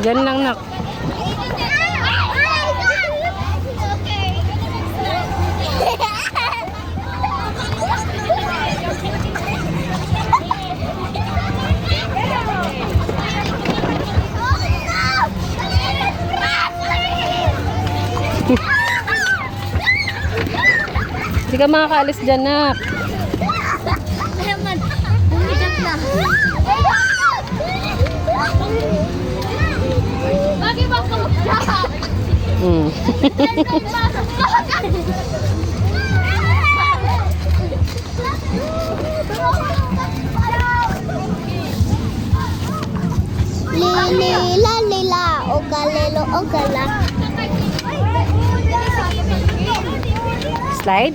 Diyan lang, nak. Hindi ka makakaalis dyan, nak. Bumigat na. Bakit ba kumagdaka? Lila, lila, ogalelo, ogala. Slide?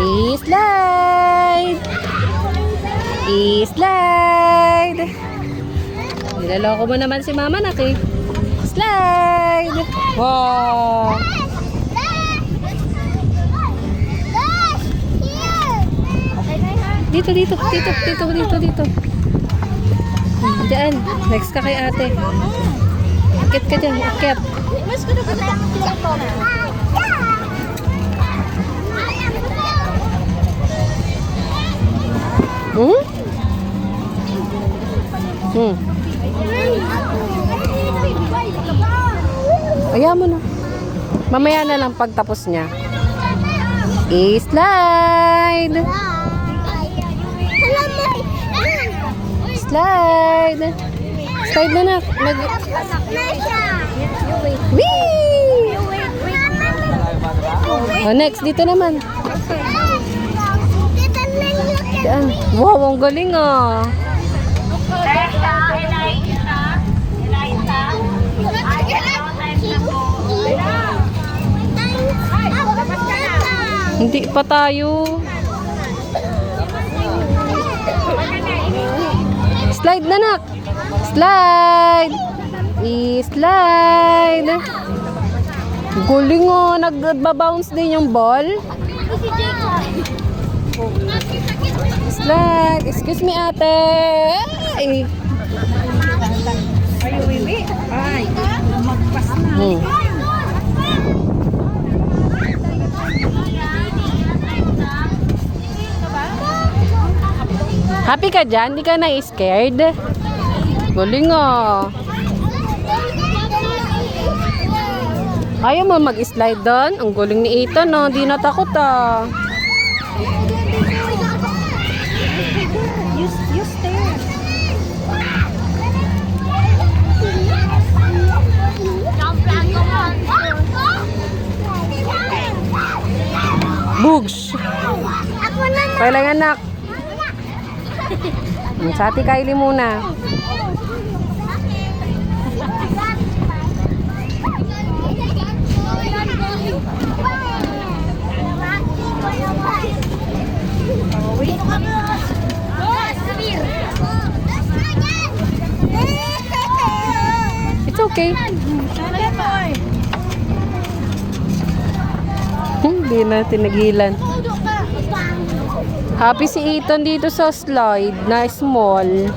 I-slide! I-slide! Nilaloko mo naman si mama, nak eh. Slide! Wow! Dito. Diyan. Next ka kay ate. Akit ka dyan. Akit. Ayaw mo na. Mamaya na lang pagtapos niya. I-slide. Slide. Slide na na. Wee! Oh, next, dito naman. Wow, ang galing ah. Hindi pa tayo. Slide na, nak. Slide. I-slide. Galing oh. Nagbabounce din yung ball. Slide. Excuse me, ate. Ay. Ay, magpas na. Happy ka dyan? Hindi ka na-scared? Galing oh. Ayaw mo mag-slide doon? Ang galing ni Ethan no. Di natakot ah. You stare. Bugs! Kailangan anak. Sa ati Kylie muna. It's okay. Hindi natin nagilan. Happy si Ethan dito sa slide na small.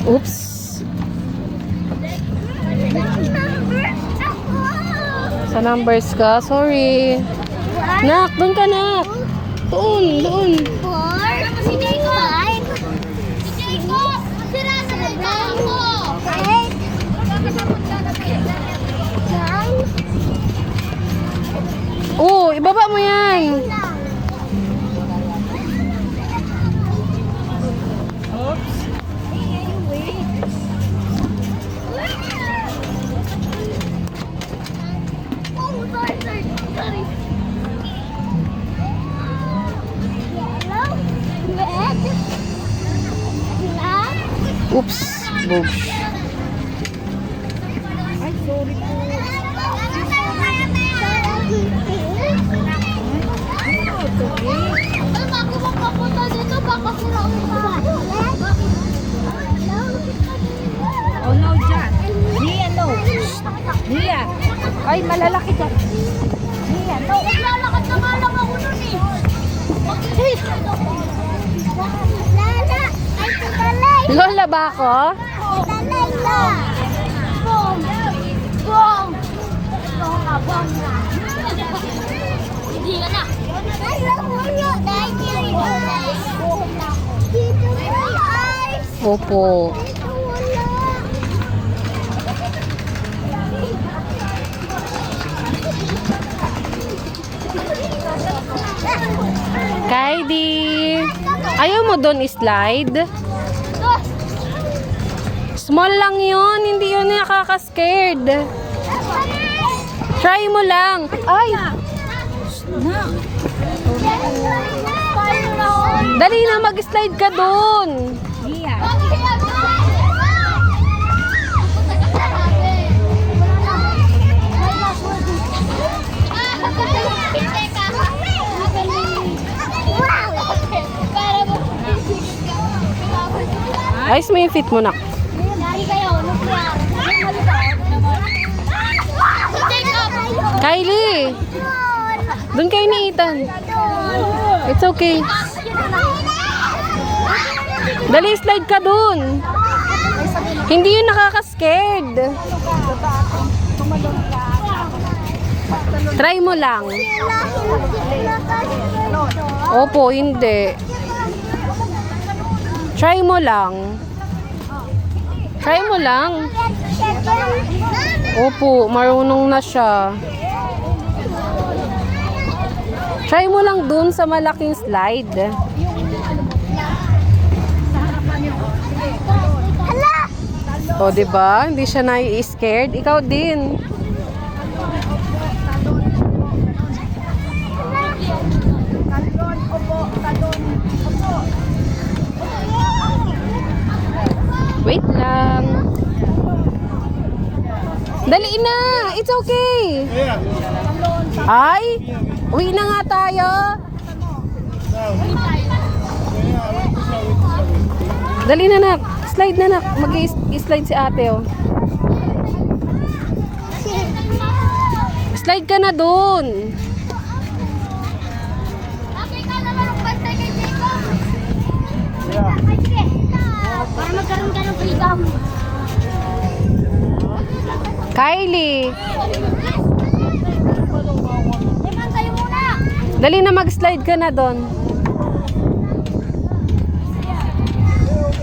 Oops. Sa numbers ka? Sorry. Nak, doon ka nak. Doon. 4, si Jacob. Si Jacob. Sira sa mga ako. 8. Oh, ibaba mo yan. Oops. Sorry. Yellow, red, black. Oops. Bugs. Ay, sorry po. Bago magpapunta dito, baka sila Oh no, dyan. Nia, no. Nia. Ay, malalaki dyan. Naglalakad na nga lang ako nun eh. Lala, ay tutalay. Lola ba ako? Tutalay na. Bong. Bong. Bong ka, bong ka. Hindi ka na. Alam mo nyo, dahil yung eyes. Dito yung eyes. Opo. Dito wala. Kylie, ayaw mo doon slide? Small lang yun, hindi yun nakaka-scared. Try mo lang. Ay, dali na, mag-slide ka doon. Iya. Ayos mo yung fit mo, nak. Kylie, doon kayo ni Ethan. It's okay. Dali, slide ka doon. Hindi yun nakaka-scared. Try mo lang. Opo, hindi. Try mo lang. Try mo lang. Opo, marunong na siya. Try mo lang dun sa malaking slide. O, diba? Hindi siya nai-scared. Ikaw din. Wait lang. Dali na! It's okay! Ay! Uwi na nga tayo! Dali na, nak! Slide na, nak! Mag-slide si ate, oh. Slide ka na dun! Para magkaroon ka ng freedom. Kylie! Liman kayo muna. Dali na, mag-slide ka na dun.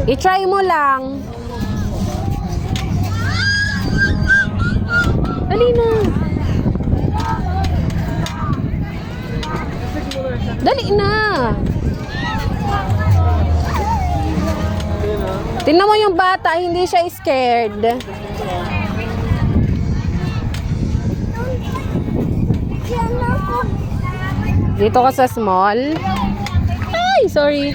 I-try mo lang. Dali na. Dali na. Tingnan mo yung bata, hindi siya scared. Dito ka sa small. Ay, sorry.